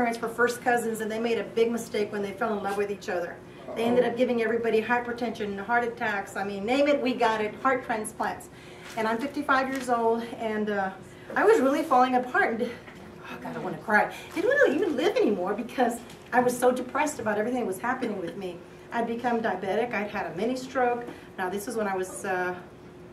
parents were first cousins, and they made a big mistake when they fell in love with each other. They ended up giving everybody hypertension, heart attacks, I mean, name it, we got it, heart transplants. And I'm 55 years old, and I was really falling apart. And, oh God, I want to cry. I didn't want to even live anymore because I was so depressed about everything that was happening with me. I'd become diabetic, I'd had a mini stroke. Now this is when I was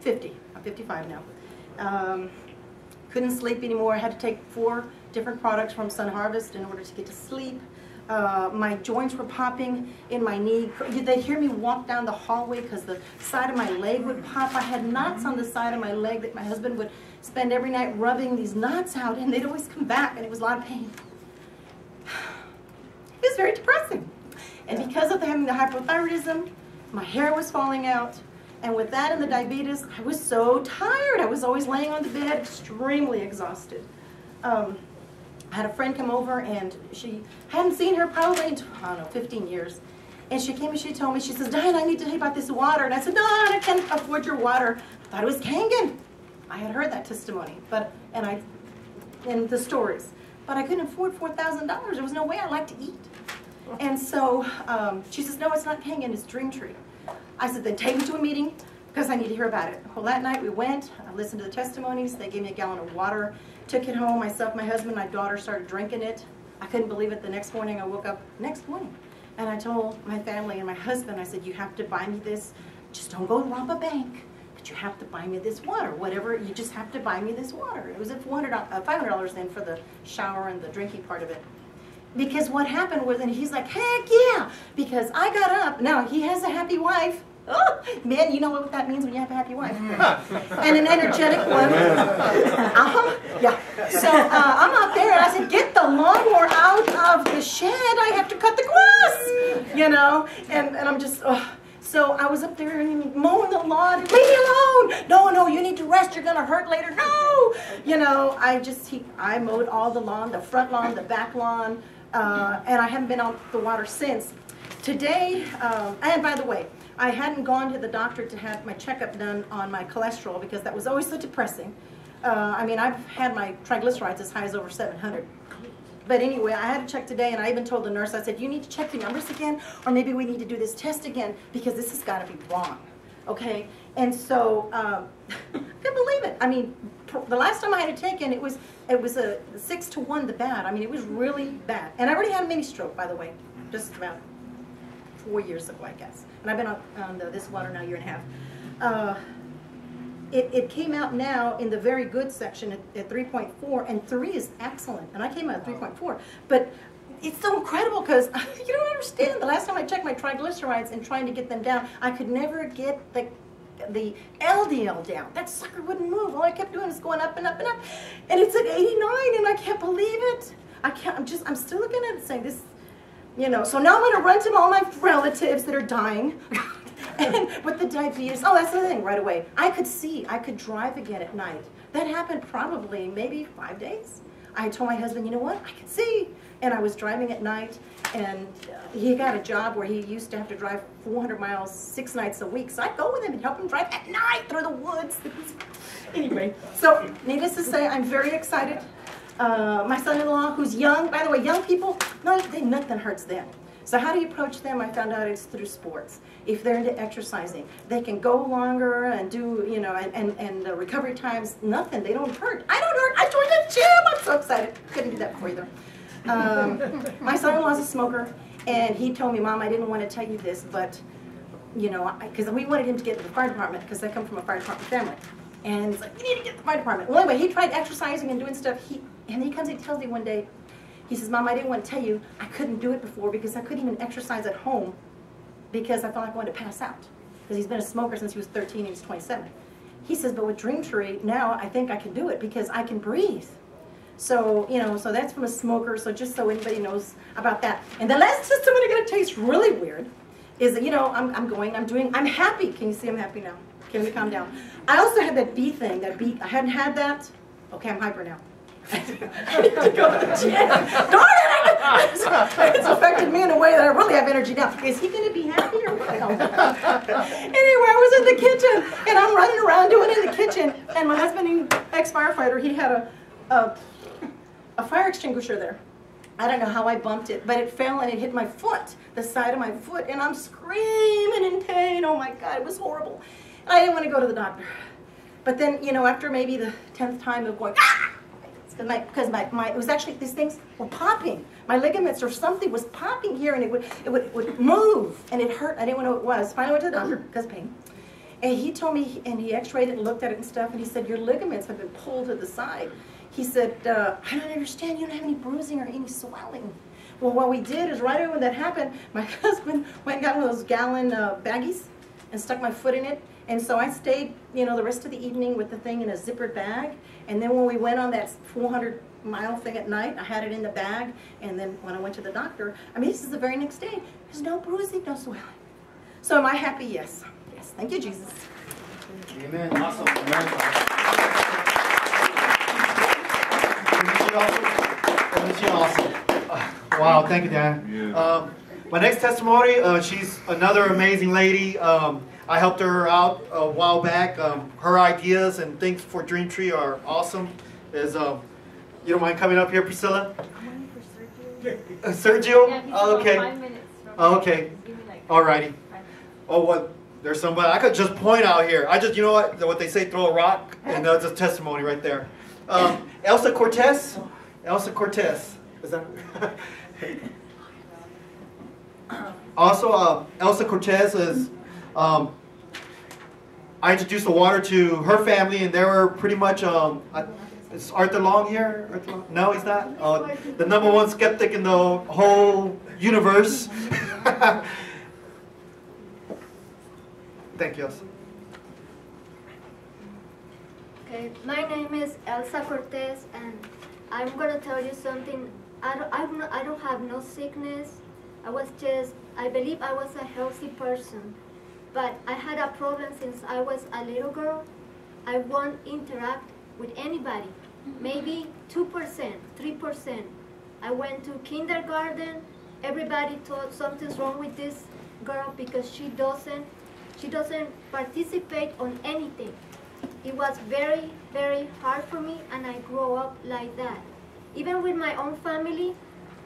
50, I'm 55 now. Couldn't sleep anymore. I had to take 4 different products from Sun Harvest in order to get to sleep. My joints were popping in my knee. They'd hear me walk down the hallway because the side of my leg would pop. I had knots on the side of my leg that my husband would spend every night rubbing these knots out, and they'd always come back, and it was a lot of pain. It was very depressing. And because of having the hypothyroidism, my hair was falling out. And with that and the diabetes, I was so tired. I was always laying on the bed, extremely exhausted. I had a friend come over, and she hadn't seen her probably in, I don't know, 15 years. And she came and she told me, she says, Diane, I need to tell you about this water. And I said, no, I can't afford your water. I thought it was Kangen. I had heard that testimony, and the stories. But I couldn't afford $4,000. There was no way I liked to eat. And so she says, no, it's not Kangen, it's Dream Tree. I said, then take me to a meeting because I need to hear about it. Well, that night we went, I listened to the testimonies, they gave me a gallon of water, took it home, myself, my husband, my daughter started drinking it. I couldn't believe it. The next morning I woke up, next morning, and I told my family and my husband, I said, you have to buy me this, just don't go rob a bank, but you have to buy me this water, whatever, you just have to buy me this water. It was at $500 then for the shower and the drinking part of it. Because what happened was, and he's like, heck yeah, because I got up. Now, he has a happy wife. Oh, man, you know what that means when you have a happy wife. And an energetic one. Yeah. So I'm out there, and I said, get the lawnmower out of the shed. I have to cut the grass, you know. And I'm just, so I was up there and mowing the lawn. Leave me alone. No, you need to rest. You're going to hurt later. No. You know, I mowed all the lawn, the front lawn, the back lawn. And I haven't been on the water since. Today, and by the way, I hadn't gone to the doctor to have my checkup done on my cholesterol because that was always so depressing. I mean, I've had my triglycerides as high as over 700. But anyway, I had to check today, and I even told the nurse, I said, you need to check your numbers again, or maybe we need to do this test again because this has got to be wrong. Okay? And so, I couldn't believe it. I mean, the last time I had it taken, it was a 6 to 1 the bad. I mean, it was really bad. And I already had a mini stroke, by the way, just about 4 years ago, I guess. And I've been on this water now a year and a half. It came out now in the very good section at 3.4, and 3 is excellent. And I came out at 3.4. But it's so incredible because you don't understand. The last time I checked my triglycerides and trying to get them down, I could never get the LDL down. That sucker wouldn't move. All I kept doing is going up and up and up. And it's at 89, and I can't believe it. I'm still looking at it saying this, you know. So now I'm going to run to all my relatives that are dying. And with the diabetes, oh, that's the thing right away. I could drive again at night. That happened probably maybe 5 days. I told my husband, you know what, I can see. And I was driving at night, and he got a job where he used to have to drive 400 miles 6 nights a week. So I'd go with him and help him drive at night through the woods. Anyway, so needless to say, I'm very excited. My son-in-law, who's young, by the way, young people, nothing hurts them. So how do you approach them? I found out it's through sports. If they're into exercising, they can go longer and do, you know, and the recovery times, nothing. They don't hurt. I don't hurt. I joined the gym. I'm so excited. Couldn't do that before either. My son-in-law's a smoker, and he told me, Mom, I didn't want to tell you this, but, you know, because we wanted him to get to the fire department because I come from a fire department family. And he's like, we need to get to the fire department. Well, anyway, he tried exercising and doing stuff. And he comes and tells me one day, he says, Mom, I didn't want to tell you I couldn't do it before because I couldn't even exercise at home because I felt like I wanted to pass out. Because he's been a smoker since he was 13 and he's 27. He says, but with Dream Tree, now I think I can do it because I can breathe. So, you know, so that's from a smoker, so just so anybody knows about that. And the last system I'm going to taste really weird is that, you know, I'm happy. Can you see I'm happy now? Can we calm down? I also had that B thing, I hadn't had that. Okay, I'm hyper now. I need to go to the gym. Darn it! It's affected me in a way that I really have energy now. Is he going to be happy or what? Anyway, I was in the kitchen, and I'm running around doing it in the kitchen, and my husband, ex-firefighter, he had a fire extinguisher there. I don't know how I bumped it, but it fell and it hit my foot, the side of my foot, and I'm screaming in pain. Oh my God, it was horrible. And I didn't want to go to the doctor. But then, you know, after maybe the 10th time of going, ah! Because it was actually, these things were popping. My ligaments or something was popping here, and it would move, and it hurt. I didn't know what it was. Finally went to the doctor because of pain. And he told me, and he x-rayed it and looked at it and stuff, and he said, your ligaments have been pulled to the side. He said, I don't understand, you don't have any bruising or any swelling. Well, what we did is right away when that happened, my husband went and got one of those gallon baggies and stuck my foot in it. And so I stayed, you know, the rest of the evening with the thing in a zippered bag. And then when we went on that 400-mile thing at night, I had it in the bag. And then when I went to the doctor, I mean, this is the very next day. There's no bruising, no swelling. So am I happy? Yes. Yes. Thank you, Jesus. Amen. Awesome. Awesome. Wow, thank you, Dan. My next testimony, she's another amazing lady. I helped her out a while back. Her ideas and things for Dream Tree are awesome. You don't mind coming up here, Priscilla? I'm waiting for Sergio. Sergio? Yeah, he's Oh, okay. about 5 minutes. Oh, okay. Alrighty. Oh, what? There's somebody. I could just point out here. You know what they say, throw a rock, and that's a testimony right there. Elsa Cortez. Elsa Cortez. Is that? Also, Elsa Cortez is. I introduced the water to her family, and they were pretty much. Is Arthur Long here? Arthur Long? No, he's not. The #1 skeptic in the whole universe. Thank you, Elsa. Okay, my name is Elsa Cortez, and I'm gonna tell you something. I don't have no sickness. I believe I was a healthy person, but I had a problem since I was a little girl. I won't interact with anybody, maybe 2%, 3%. I went to kindergarten. Everybody thought something's wrong with this girl because she doesn't participate on anything. It was very, very hard for me, and I grew up like that. Even with my own family,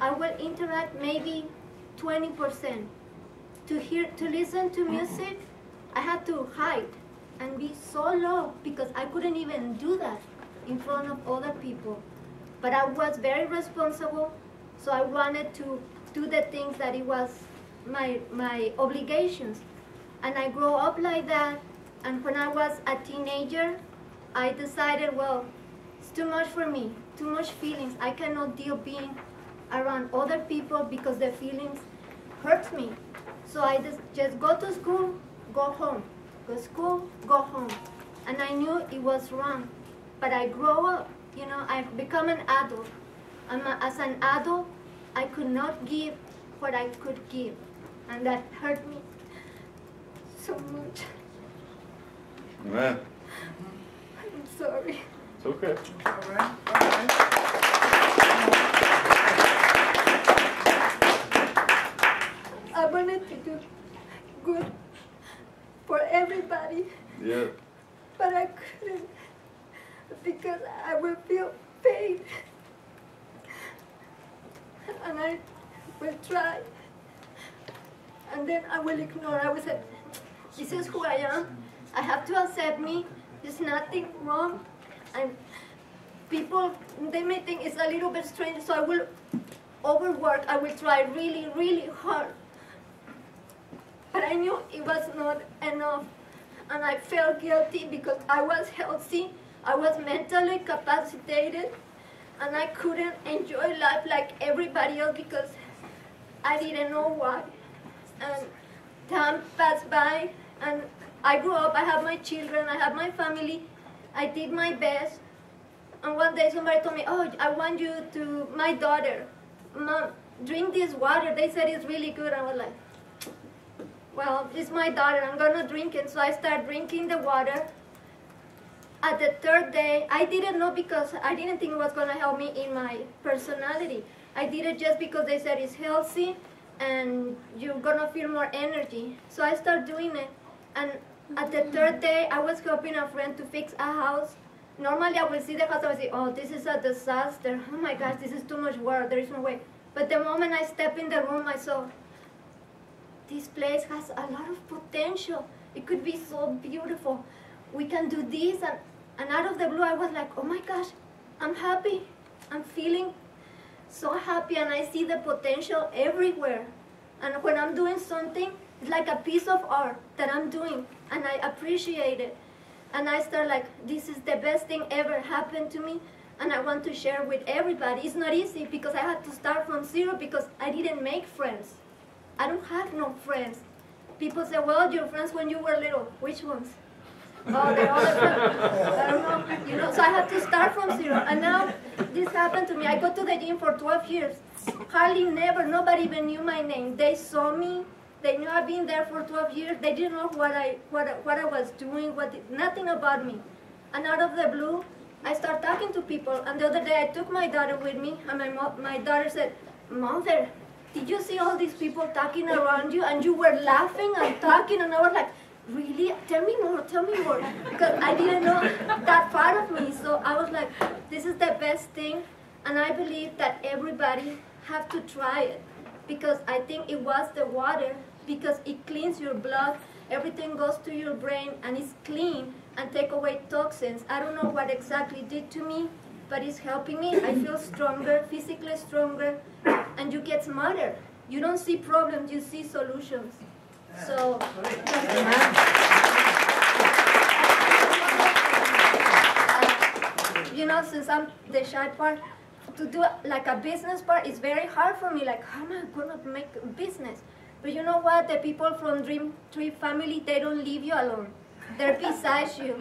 I will interact maybe 20%. To listen to music, I had to hide and be so low because I couldn't even do that in front of other people. But I was very responsible, so I wanted to do the things that it was my obligations. And I grew up like that, and when I was a teenager, I decided, well, it's too much for me, too much feelings. I cannot deal being around other people because the feelings hurt me. So I just go to school, go home, go school, go home. And I knew it was wrong, but I grew up, you know, I become an adult. As an adult, I could not give what I could give, and that hurt me so much. Amen. I'm sorry. It's okay. All right. All right. I wanted to do good for everybody, Yeah. but I couldn't because I would feel pain. And I will try, and then I will ignore. I will say, this is who I am. I have to accept me. There's nothing wrong. And people, they may think it's a little bit strange, so I will overwork. I will try really, really hard. But I knew it was not enough. And I felt guilty because I was healthy. I was mentally capacitated. And I couldn't enjoy life like everybody else because I didn't know why. And time passed by, and I grew up, I have my children, I have my family. I did my best. And one day somebody told me, oh, I want you to, my daughter, Mom, drink this water. They said it's really good. I was like, well, it's my daughter, I'm gonna drink it. So I started drinking the water. At the third day, I didn't know because I didn't think it was gonna help me in my personality. I did it just because they said it's healthy and you're gonna feel more energy. So I started doing it. And at the third day, I was helping a friend to fix a house. Normally I will see the house, I will say, oh, this is a disaster. Oh my gosh, this is too much water, there is no way. But the moment I stepped in the room, I saw this place has a lot of potential. It could be so beautiful. We can do this. And out of the blue, I was like, oh my gosh, I'm happy. I'm feeling so happy, and I see the potential everywhere. And when I'm doing something, it's like a piece of art that I'm doing, and I appreciate it. And I start like, this is the best thing ever happened to me, and I want to share with everybody. It's not easy because I had to start from zero because I didn't make friends. I don't have no friends. People say, well, your friends when you were little. Which ones? Oh, they're all the friends. I don't know. You know, so I had to start from zero. And now this happened to me. I go to the gym for 12 years. Hardly never, nobody even knew my name. They saw me. They knew I've been there for 12 years. They didn't know what I was doing, nothing about me. And out of the blue, I start talking to people. And the other day, I took my daughter with me, and my daughter said, Mother, did you see all these people talking around you, and you were laughing and talking? And I was like, really? Tell me more, because I didn't know that part of me. So I was like, this is the best thing, and I believe that everybody have to try it, because I think it was the water, because it cleans your blood, everything goes to your brain, and it's clean and take away toxins. I don't know what exactly it did to me, but it's helping me. I feel stronger, physically stronger, and you get smarter. You don't see problems, you see solutions. So, you know, since I'm the shy part, to do like a business part is very hard for me. Like, how am I going to make a business? But you know what? The people from Dream Tree family, they don't leave you alone. They're beside you,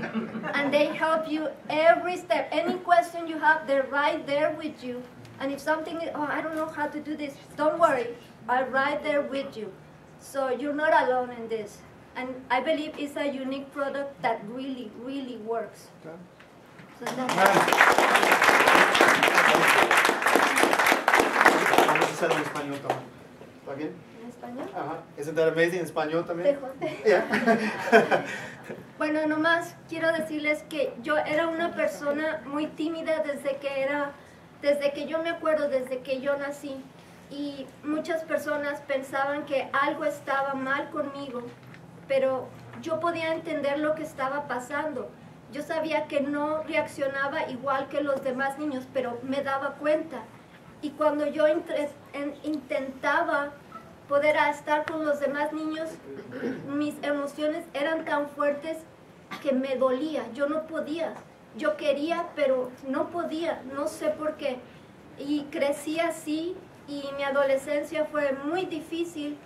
and they help you every step. Any question you have, they're right there with you. And if something, oh, I don't know how to do this, don't worry. I'm right there with you. So you're not alone in this. And I believe it's a unique product that really, really works. Okay. So that's Vamos a hacerlo en español también. ¿Está bien? ¿En español? Ajá. Isn't that amazing en español también? Yeah. Bueno, nomás quiero decirles que yo era una persona muy tímida desde que yo me acuerdo, desde que yo nací. Y muchas personas pensaban que algo estaba mal conmigo, pero yo podía entender lo que estaba pasando. Yo sabía que no reaccionaba igual que los demás niños, pero me daba cuenta. Y cuando yo intentaba poder estar con los demás niños, mis emociones eran tan fuertes que me dolía. Yo no podía. Yo quería, pero no podía. No sé por qué. Y crecí así. Y mi adolescencia fue muy difícil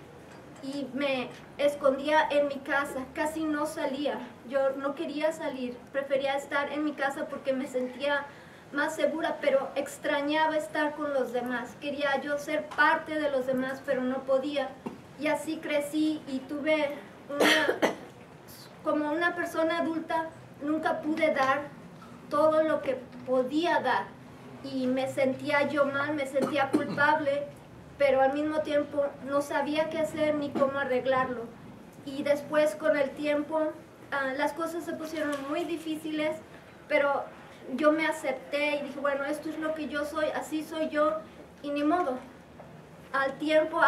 y me escondía en mi casa, casi no salía. Yo no quería salir, prefería estar en mi casa porque me sentía más segura, pero extrañaba estar con los demás. Quería yo ser parte de los demás, pero no podía. Y así crecí y tuve como una persona adulta, nunca pude dar todo lo que podía dar. Y me sentía yo mal, me sentía culpable, pero al mismo tiempo no sabía qué hacer ni cómo arreglarlo. Y después con el tiempo las cosas se pusieron muy difíciles, pero yo me acepté y dije, bueno, esto es lo que yo soy, así soy yo y ni modo. Al tiempo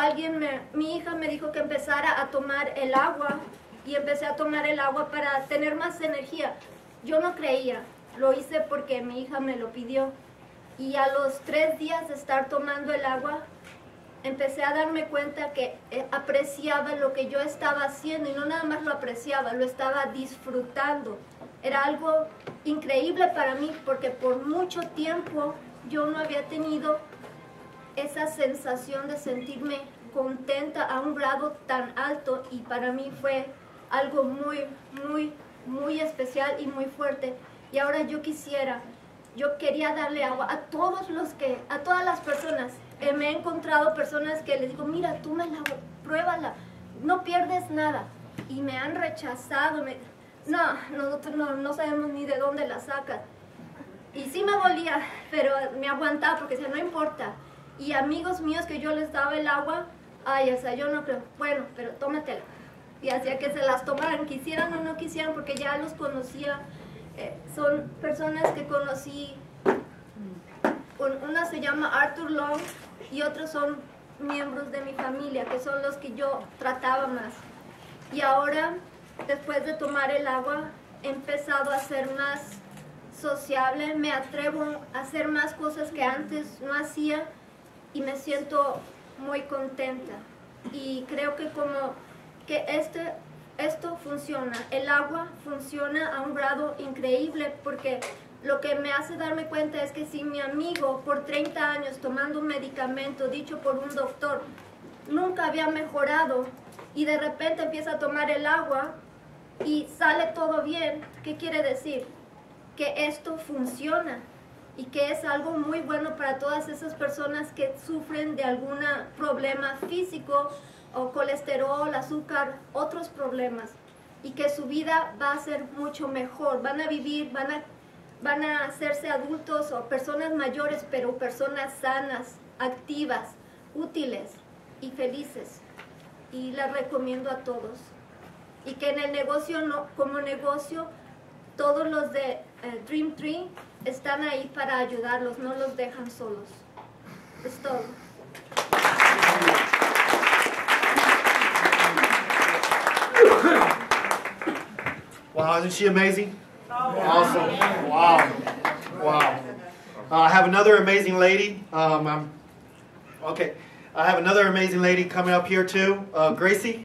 mi hija me dijo que empezara a tomar el agua y empecé a tomar el agua para tener más energía. Yo no creía, lo hice porque mi hija me lo pidió. Y a los 3 días de estar tomando el agua, empecé a darme cuenta que apreciaba lo que yo estaba haciendo, y no nada más lo apreciaba, lo estaba disfrutando. Era algo increíble para mí, porque por mucho tiempo yo no había tenido esa sensación de sentirme contenta a un grado tan alto, y para mí fue algo muy, muy, muy especial y muy fuerte. Y ahora yo quería darle agua a todas las personas. Me he encontrado personas que les digo, mira, tómala, pruébala, no pierdes nada. Y me han rechazado, nosotros no sabemos ni de dónde la sacan. Y sí me dolía, pero me aguantaba porque decía, no importa. Y amigos míos que yo les daba el agua, o sea, yo no creo, bueno, pero tómatela. Y hacía que se las tomaran, quisieran o no quisieran, porque ya los conocía. Son personas que conocí. Una se llama Arthur Long, y otros son miembros de mi familia, que son los que yo trataba más. Y ahora, después de tomar el agua, he empezado a ser más sociable, me atrevo a hacer más cosas que antes no hacía y me siento muy contenta. Y creo que como que esto funciona, el agua funciona a un grado increíble, porque lo que me hace darme cuenta es que si mi amigo por 30 años tomando un medicamento dicho por un doctor nunca había mejorado y de repente empieza a tomar el agua y sale todo bien, ¿qué quiere decir? Que esto funciona y que es algo muy bueno para todas esas personas que sufren de algún problema físico o colesterol, azúcar, otros problemas, y que su vida va a ser mucho mejor, van a vivir, van a hacerse adultos o personas mayores, pero personas sanas, activas, útiles y felices. Y les recomiendo a todos. Y que en el negocio, como negocio, todos los de Dream Tree están ahí para ayudarlos, no los dejan solos. Es todo. Wow, isn't she amazing? Awesome. Wow. Wow. I have another amazing lady. I have another amazing lady coming up here too, Gracie.